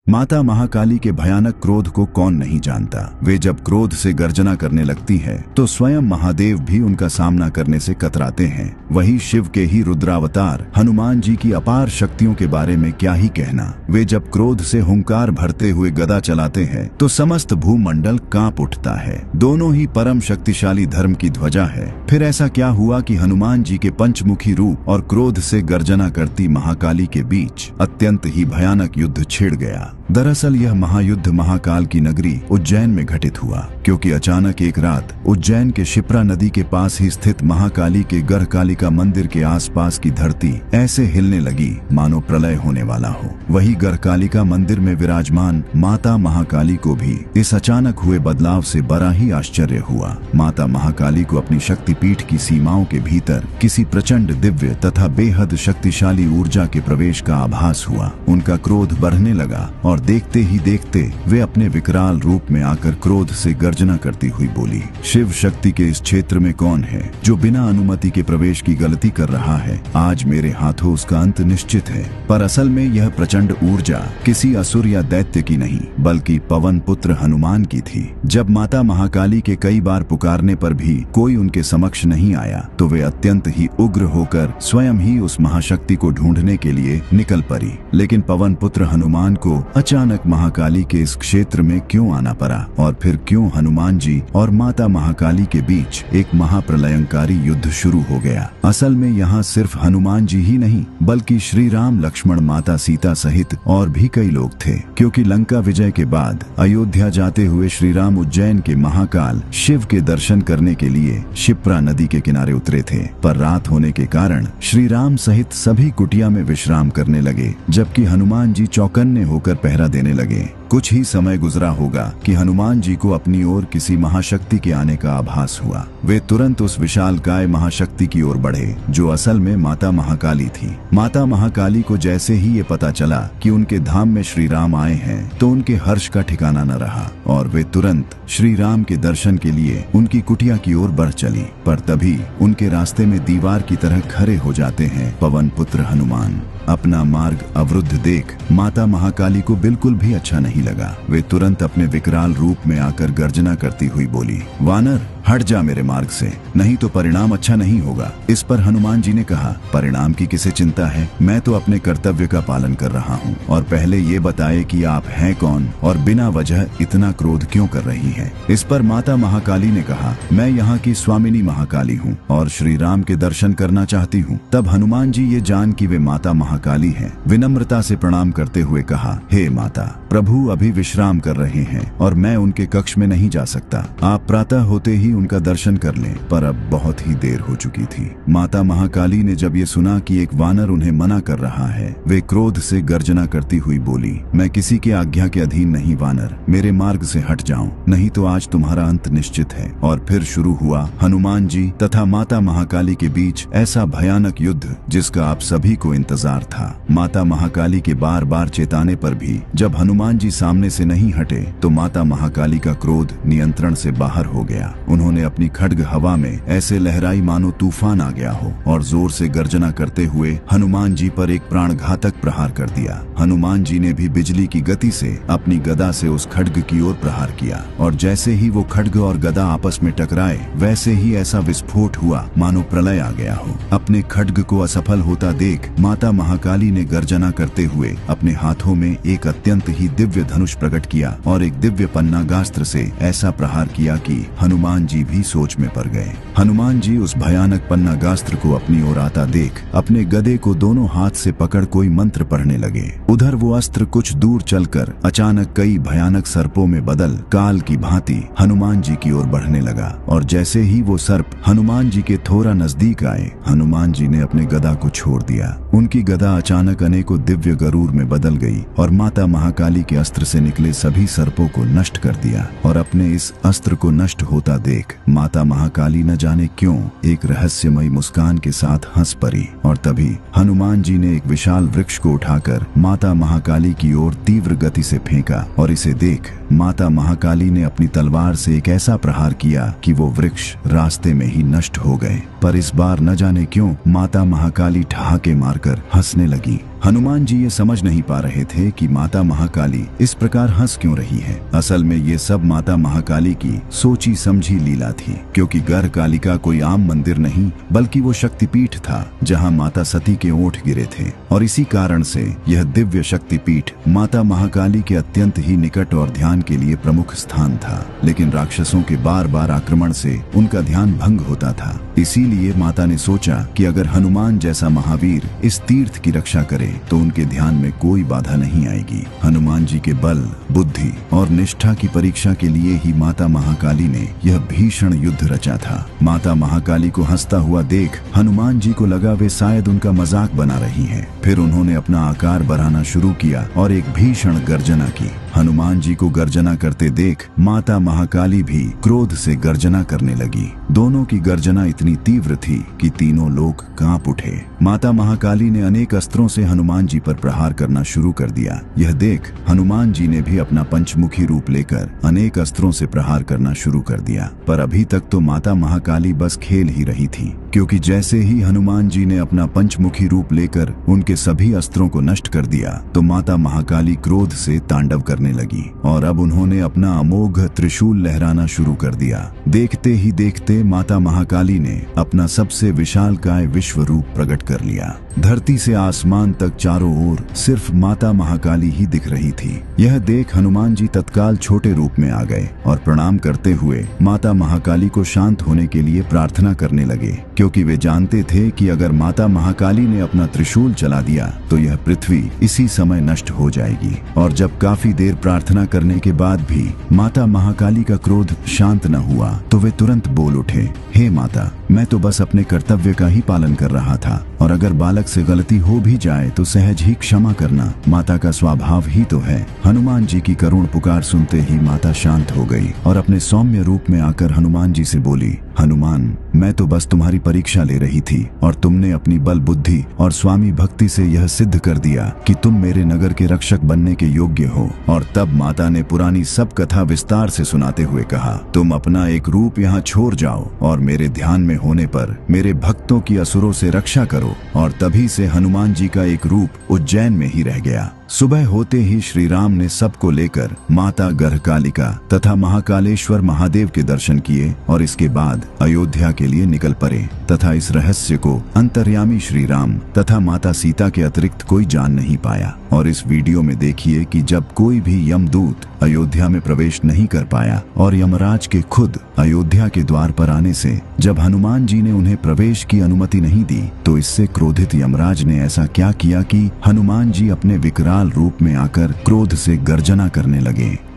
माता महाकाली के भयानक क्रोध को कौन नहीं जानता। वे जब क्रोध से गर्जना करने लगती है तो स्वयं महादेव भी उनका सामना करने से कतराते हैं। वही शिव के ही रुद्रावतार हनुमान जी की अपार शक्तियों के बारे में क्या ही कहना। वे जब क्रोध से हुंकार भरते हुए गदा चलाते हैं तो समस्त भूमंडल कांप उठता है। दोनों ही परम शक्तिशाली धर्म की ध्वजा है। फिर ऐसा क्या हुआ कि हनुमान जी के पंचमुखी रूप और क्रोध से गर्जना करती महाकाली के बीच अत्यंत ही भयानक युद्ध छिड़ गया। दरअसल यह महायुद्ध महाकाल की नगरी उज्जैन में घटित हुआ, क्योंकि अचानक एक रात उज्जैन के शिप्रा नदी के पास ही स्थित महाकाली के गढ़कालिका मंदिर के आसपास की धरती ऐसे हिलने लगी मानो प्रलय होने वाला हो। वही गढ़कालिका मंदिर में विराजमान माता महाकाली को भी इस अचानक हुए बदलाव से बड़ा ही आश्चर्य हुआ। माता महाकाली को अपनी शक्तिपीठ की सीमाओं के भीतर किसी प्रचंड दिव्य तथा बेहद शक्तिशाली ऊर्जा के प्रवेश का आभास हुआ। उनका क्रोध बढ़ने लगा और देखते ही देखते वे अपने विकराल रूप में आकर क्रोध से गर्जना करती हुई बोली, शिव शक्ति के इस क्षेत्र में कौन है जो बिना अनुमति के प्रवेश की गलती कर रहा है? आज मेरे हाथों उसका अंत निश्चित है। पर असल में यह प्रचंड ऊर्जा किसी असुर या दैत्य की नहीं बल्कि पवन पुत्र हनुमान की थी। जब माता महाकाली के कई बार पुकारने पर भी कोई उनके समक्ष नहीं आया तो वे अत्यंत ही उग्र होकर स्वयं ही उस महाशक्ति को ढूंढने के लिए निकल पड़ी। लेकिन पवन पुत्र हनुमान को अचानक महाकाली के इस क्षेत्र में क्यों आना पड़ा और फिर क्यों हनुमान जी और माता महाकाली के बीच एक महाप्रलयंकारी युद्ध शुरू हो गया? असल में यहाँ सिर्फ हनुमान जी ही नहीं बल्कि श्री राम, लक्ष्मण, माता सीता सहित और भी कई लोग थे, क्योंकि लंका विजय के बाद अयोध्या जाते हुए श्री राम उज्जैन के महाकाल शिव के दर्शन करने के लिए शिप्रा नदी के किनारे उतरे थे। पर रात होने के कारण श्री राम सहित सभी कुटिया में विश्राम करने लगे, जबकि हनुमान जी चौकन्ने होकर पहरा देने लगे। कुछ ही समय गुजरा होगा कि हनुमान जी को अपनी ओर किसी महाशक्ति के आने का आभास हुआ। वे तुरंत उस विशालकाय महाशक्ति की ओर बढ़े जो असल में माता महाकाली थी। माता महाकाली को जैसे ही ये पता चला कि उनके धाम में श्री राम आए हैं तो उनके हर्ष का ठिकाना न रहा और वे तुरंत श्री राम के दर्शन के लिए उनकी कुटिया की ओर बढ़ चली। पर तभी उनके रास्ते में दीवार की तरह खड़े हो जाते हैं पवन पुत्र हनुमान। अपना मार्ग अवरुद्ध देख माता महाकाली को बिल्कुल भी अच्छा नहीं लगा। वे तुरंत अपने विकराल रूप में आकर गर्जना करती हुई बोली, वानर हट जा मेरे मार्ग से, नहीं तो परिणाम अच्छा नहीं होगा। इस पर हनुमान जी ने कहा, परिणाम की किसे चिंता है, मैं तो अपने कर्तव्य का पालन कर रहा हूँ। और पहले ये बताए कि आप हैं कौन और बिना वजह इतना क्रोध क्यों कर रही हैं? इस पर माता महाकाली ने कहा, मैं यहाँ की स्वामिनी महाकाली हूँ और श्री राम के दर्शन करना चाहती हूँ। तब हनुमान जी ये जान कि वे माता महाकाली हैं, विनम्रता से प्रणाम करते हुए कहा, हे माता, प्रभु अभी विश्राम कर रहे हैं और मैं उनके कक्ष में नहीं जा सकता। आप प्रातः होते ही उनका दर्शन कर लें। पर अब बहुत ही देर हो चुकी थी। माता महाकाली ने जब ये सुना कि एक वानर उन्हें मना कर रहा है, वे क्रोध से गर्जना करती हुई बोली, मैं किसी की आज्ञा के अधीन नहीं वानर, मेरे मार्ग से हट जाओ, नहीं तो आज तुम्हारा अंत निश्चित है। और फिर शुरू हुआ हनुमान जी तथा माता महाकाली के बीच ऐसा भयानक युद्ध जिसका आप सभी को इंतजार था। माता महाकाली के बार बार चेताने पर भी जब हनुमान जी सामने से नहीं हटे तो माता महाकाली का क्रोध नियंत्रण से बाहर हो गया। उन्होंने अपनी खड्ग हवा में ऐसे लहराई मानो तूफान आ गया हो और जोर से गर्जना करते हुए हनुमान जी पर एक प्राणघातक प्रहार कर दिया। हनुमान जी ने भी बिजली की गति से अपनी गदा से उस खड्ग की ओर प्रहार किया और जैसे ही वो खड्ग और गदा आपस में टकराए वैसे ही ऐसा विस्फोट हुआ मानो प्रलय आ गया हो। अपने खड्ग को असफल होता देख माता महाकाली ने गर्जना करते हुए अपने हाथों में एक अत्यंत ही दिव्य धनुष प्रकट किया और एक दिव्य पन्नागास्त्र से ऐसा प्रहार किया कि हनुमान जी भी सोच में पड़ गए। हनुमान जी उस भयानक पन्नागास्त्र को अपनी ओर आता देख अपने गदे को दोनों हाथ से पकड़ कोई मंत्र पढ़ने लगे। उधर वो अस्त्र कुछ दूर चलकर अचानक कई भयानक सर्पों में बदल काल की भांति हनुमान जी की ओर बढ़ने लगा और जैसे ही वो सर्प हनुमान जी के थोड़ा नजदीक आए, हनुमान जी ने अपने गदा को छोड़ दिया। उनकी गदा अचानक अनेकों दिव्य गरूर में बदल गई और माता महाकाली के अस्त्र से निकले सभी सर्पों को नष्ट कर दिया। और अपने इस अस्त्र को नष्ट होता देख माता महाकाली न जाने क्यों एक रहस्यमयी मुस्कान के साथ हंस पड़ी और तभी हनुमान जी ने एक विशाल वृक्ष को उठाकर माता महाकाली की ओर तीव्र गति से फेंका और इसे देख माता महाकाली ने अपनी तलवार से एक ऐसा प्रहार किया कि वो वृक्ष रास्ते में ही नष्ट हो गए। पर इस बार न जाने क्यों माता महाकाली ठहाके मारकर हंसने लगी हनुमान जी ये समझ नहीं पा रहे थे कि माता महाकाली इस प्रकार हंस क्यों रही है। असल में ये सब माता महाकाली की सोची समझी लीला थी, क्योंकि गर्ह कालिका कोई आम मंदिर नहीं बल्कि वो शक्तिपीठ था जहाँ माता सती के ओंठ गिरे थे, और इसी कारण से यह दिव्य शक्तिपीठ माता महाकाली के अत्यंत ही निकट और ध्यान के लिए प्रमुख स्थान था। लेकिन राक्षसों के बार बार आक्रमण से उनका ध्यान भंग होता था। इसीलिए माता ने सोचा कि अगर हनुमान जैसा महावीर इस तीर्थ की रक्षा करे तो उनके ध्यान में कोई बाधा नहीं आएगी। हनुमान जी के बल, बुद्धि और निष्ठा की परीक्षा के लिए ही माता महाकाली ने यह भीषण युद्ध रचा था। माता महाकाली को हंसता हुआ देख हनुमान जी को लगा वे शायद उनका मजाक बना रही हैं। फिर उन्होंने अपना आकार बढ़ाना शुरू किया और एक भीषण गर्जना की। हनुमान जी को गर्जना करते देख माता महाकाली भी क्रोध से गर्जना करने लगी। दोनों की गर्जना इतनी तीव्र थी कि तीनों लोग कांप उठे। माता महाकाली ने अनेक अस्त्रों से हनुमान जी पर प्रहार करना शुरू कर दिया। यह देख हनुमान जी ने भी अपना पंचमुखी रूप लेकर अनेक अस्त्रों से प्रहार करना शुरू कर दिया। पर अभी तक तो माता महाकाली बस खेल ही रही थी, क्योंकि जैसे ही हनुमान जी ने अपना पंचमुखी रूप लेकर उनके सभी अस्त्रों को नष्ट कर दिया तो माता महाकाली क्रोध से तांडव करने लगी और अब उन्होंने अपना अमोघ त्रिशूल लहराना शुरू कर दिया। देखते ही देखते माता महाकाली ने अपना सबसे विशालकाय विश्व रूप प्रकट कर लिया। धरती से आसमान तक चारों ओर सिर्फ माता महाकाली ही दिख रही थी। यह देख हनुमान जी तत्काल छोटे रूप में आ गए और प्रणाम करते हुए माता महाकाली को शांत होने के लिए प्रार्थना करने लगे, क्योंकि वे जानते थे कि अगर माता महाकाली ने अपना त्रिशूल चला दिया तो यह पृथ्वी इसी समय नष्ट हो जाएगी। और जब काफी देर प्रार्थना करने के बाद भी माता महाकाली का क्रोध शांत न हुआ तो वे तुरंत बोल उठे, हे माता, मैं तो बस अपने कर्तव्य का ही पालन कर रहा था, और अगर बालक से गलती हो भी जाए तो सहज ही क्षमा करना माता का स्वभाव ही तो है। हनुमान जी की करुण पुकार सुनते ही माता शांत हो गई और अपने सौम्य रूप में आकर हनुमान जी से बोली, हनुमान, मैं तो बस तुम्हारी परीक्षा ले रही थी और तुमने अपनी बल बुद्धि और स्वामी भक्ति से यह सिद्ध कर दिया कि तुम मेरे नगर के रक्षक बनने के योग्य हो। और तब माता ने पुरानी सब कथा विस्तार से सुनाते हुए कहा, तुम अपना एक रूप यहाँ छोड़ जाओ और मेरे ध्यान में होने पर मेरे भक्तों की असुरों से रक्षा करो। और तभी से हनुमान जी का एक रूप उज्जैन में ही रह गया। सुबह होते ही श्री राम ने सबको लेकर माता गर्हकालिका तथा महाकालेश्वर महादेव के दर्शन किए और इसके बाद अयोध्या के लिए निकल पड़े तथा इस रहस्य को अंतर्यामी श्री राम तथा माता सीता के अतिरिक्त कोई जान नहीं पाया। और इस वीडियो में देखिए कि जब कोई भी यमदूत अयोध्या में प्रवेश नहीं कर पाया और यमराज के खुद अयोध्या के द्वार पर आने से जब हनुमान जी ने उन्हें प्रवेश की अनुमति नहीं दी तो इससे क्रोधित यमराज ने ऐसा क्या किया कि हनुमान जी अपने विकराल रूप में आकर क्रोध से गर्जना करने लगे।